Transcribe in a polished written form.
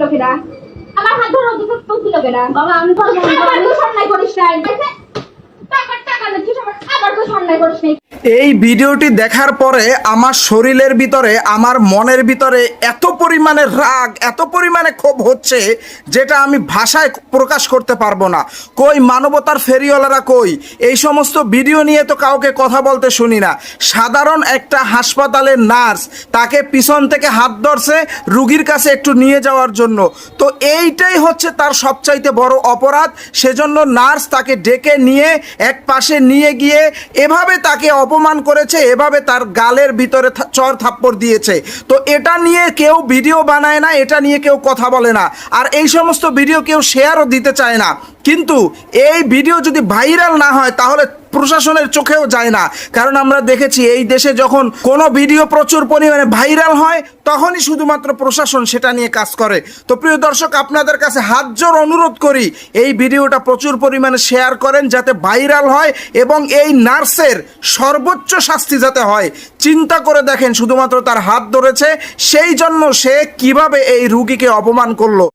লোকেরা আমার হাত ধরো দুটো টুকি লোকেরা বাবা আমি তো সন্ন্যায় করিস নাই টাকা টাকা নিচ্ছিস আবার তো সন্ন্যায় করিস নাই। এই ভিডিওটি দেখার পরে আমার শরীরের ভিতরে আমার মনের ভিতরে এত পরিমাণে রাগ এত পরিমাণে ক্ষোভ হচ্ছে যেটা আমি ভাষায় প্রকাশ করতে পারবো না। কই মানবতার ফেরিওয়ালারা কই? এই সমস্ত ভিডিও নিয়ে তো কাউকে কথা বলতে শুনি না। সাধারণ একটা হাসপাতালের নার্স তাকে পিছন থেকে হাত ধরছে রুগীর কাছে একটু নিয়ে যাওয়ার জন্য, তো এইটাই হচ্ছে তার সবচাইতে বড় অপরাধ। সেজন্য নার্স তাকে ডেকে নিয়ে এক পাশে নিয়ে গিয়ে এভাবে তাকে অপমান করেছে, এভাবে তার গালের ভিতরে চর থাপ্পড় দিয়েছে। তো এটা নিয়ে কেউ ভিডিও বানায় না, এটা নিয়ে কেউ কথা বলে না, আর এই সমস্ত ভিডিও কেউ শেয়ারও দিতে চায় না। কিন্তু এই ভিডিও যদি ভাইরাল না হয় তাহলে প্রশাসনের চোখেও যায় না। কারণ আমরা দেখেছি এই দেশে যখন কোনো ভিডিও প্রচুর পরিমাণে ভাইরাল হয় তখনই শুধুমাত্র প্রশাসন সেটা নিয়ে কাজ করে। তো প্রিয় দর্শক, আপনাদের কাছে হাত জোড় অনুরোধ করি এই ভিডিওটা প্রচুর পরিমাণে শেয়ার করেন যাতে ভাইরাল হয় এবং এই নার্সের সর্বোচ্চ শাস্তি যাতে হয়। চিন্তা করে দেখেন, শুধুমাত্র তার হাত ধরেছে সেই জন্য সে কিভাবে এই রুগীকে অপমান করলো।